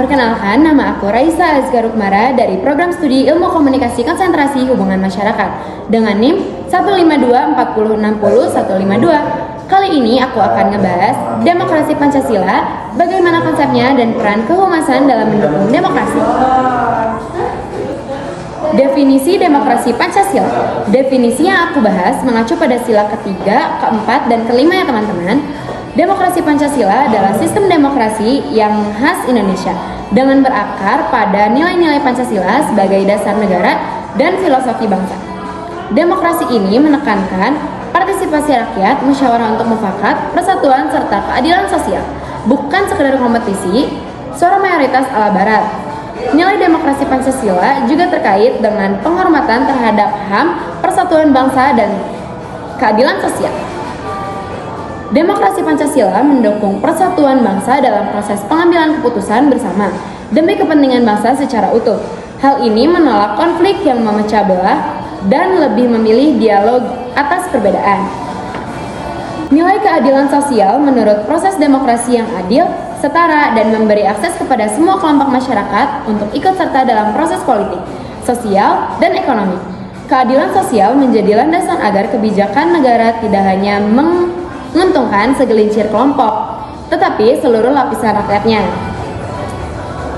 Perkenalkan, nama aku Raisa Azgarukmara dari Program Studi Ilmu Komunikasi Konsentrasi Hubungan Masyarakat dengan NIM 15240600152. Kali ini aku akan ngebahas demokrasi Pancasila, bagaimana konsepnya dan peran kehumasan dalam mendukung demokrasi. Definisi demokrasi Pancasila. Definisi yang aku bahas mengacu pada sila ketiga, keempat, dan kelima ya teman-teman. Demokrasi Pancasila adalah sistem demokrasi yang khas Indonesia dengan berakar pada nilai-nilai Pancasila sebagai dasar negara dan filosofi bangsa. Demokrasi ini menekankan partisipasi rakyat, musyawarah untuk mufakat, persatuan, serta keadilan sosial, bukan sekedar kompetisi, suara mayoritas ala barat. Nilai demokrasi Pancasila juga terkait dengan penghormatan terhadap HAM, persatuan bangsa, dan keadilan sosial. Demokrasi Pancasila mendukung persatuan bangsa dalam proses pengambilan keputusan bersama demi kepentingan bangsa secara utuh. Hal ini menolak konflik yang memecah belah dan lebih memilih dialog atas perbedaan. Nilai keadilan sosial menurut proses demokrasi yang adil, setara, dan memberi akses kepada semua kelompok masyarakat untuk ikut serta dalam proses politik, sosial, dan ekonomi. Keadilan sosial menjadi landasan agar kebijakan negara tidak hanya menguntungkan segelintir kelompok, tetapi seluruh lapisan rakyatnya.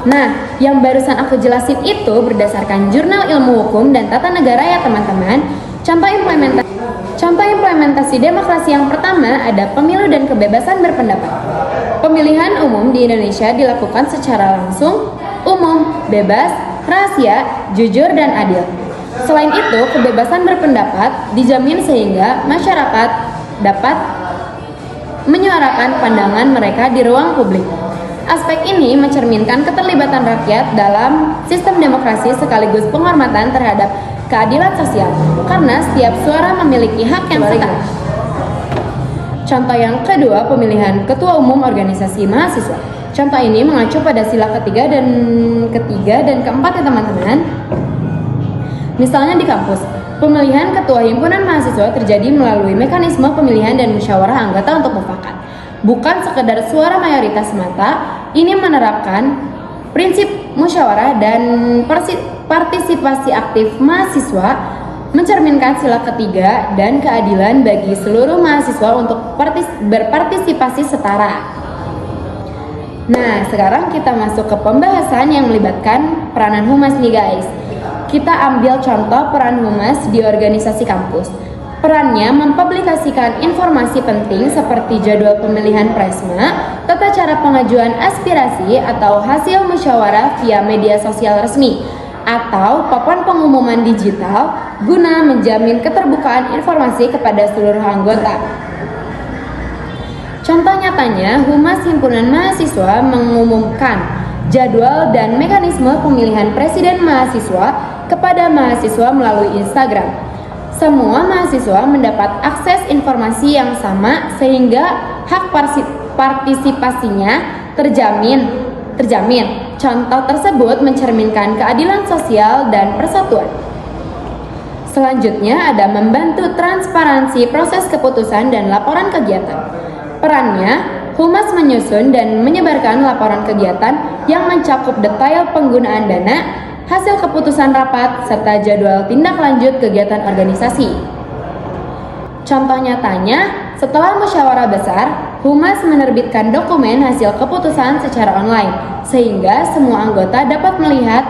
Nah, yang barusan aku jelasin itu berdasarkan Jurnal Ilmu Hukum dan Tata Negara ya teman-teman. Contoh implementasi demokrasi yang pertama ada pemilu dan kebebasan berpendapat. Pemilihan umum di Indonesia dilakukan secara langsung, umum, bebas, rahasia, jujur, dan adil. Selain itu, kebebasan berpendapat dijamin sehingga masyarakat dapat menyuarakan pandangan mereka di ruang publik. Aspek ini mencerminkan keterlibatan rakyat dalam sistem demokrasi sekaligus penghormatan terhadap keadilan sosial, karena setiap suara memiliki hak yang setara. Contoh yang kedua, pemilihan ketua umum organisasi mahasiswa. Contoh ini mengacu pada sila ketiga dan keempat ya teman-teman. Misalnya di kampus, pemilihan ketua himpunan mahasiswa terjadi melalui mekanisme pemilihan dan musyawarah anggota untuk mufakat. Bukan sekedar suara mayoritas semata, ini menerapkan prinsip musyawarah dan partisipasi aktif mahasiswa, mencerminkan sila ketiga dan keadilan bagi seluruh mahasiswa untuk berpartisipasi setara. Nah, sekarang kita masuk ke pembahasan yang melibatkan peranan humas nih guys. Kita ambil contoh peran humas di organisasi kampus. Perannya mempublikasikan informasi penting seperti jadwal pemilihan presma, tata cara pengajuan aspirasi atau hasil musyawarah via media sosial resmi, atau papan pengumuman digital guna menjamin keterbukaan informasi kepada seluruh anggota. Contoh nyatanya, Humas Himpunan Mahasiswa mengumumkan jadwal dan mekanisme pemilihan presiden mahasiswa kepada mahasiswa melalui Instagram. Semua mahasiswa mendapat akses informasi yang sama sehingga hak partisipasinya terjamin. Contoh tersebut mencerminkan keadilan sosial dan persatuan. Selanjutnya ada membantu transparansi proses keputusan dan laporan kegiatan. Perannya, Humas menyusun dan menyebarkan laporan kegiatan yang mencakup detail penggunaan dana, hasil keputusan rapat, serta jadwal tindak lanjut kegiatan organisasi. Contoh nyatanya, setelah musyawarah besar, Humas menerbitkan dokumen hasil keputusan secara online, sehingga semua anggota dapat melihat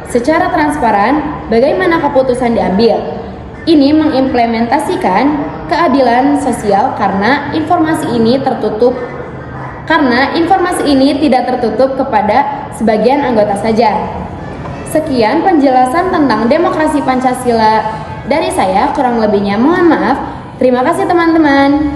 secara transparan bagaimana keputusan diambil. Ini mengimplementasikan keadilan sosial karena informasi ini tidak tertutup kepada sebagian anggota saja. Sekian penjelasan tentang demokrasi Pancasila dari saya, kurang lebihnya mohon maaf. Terima kasih teman-teman.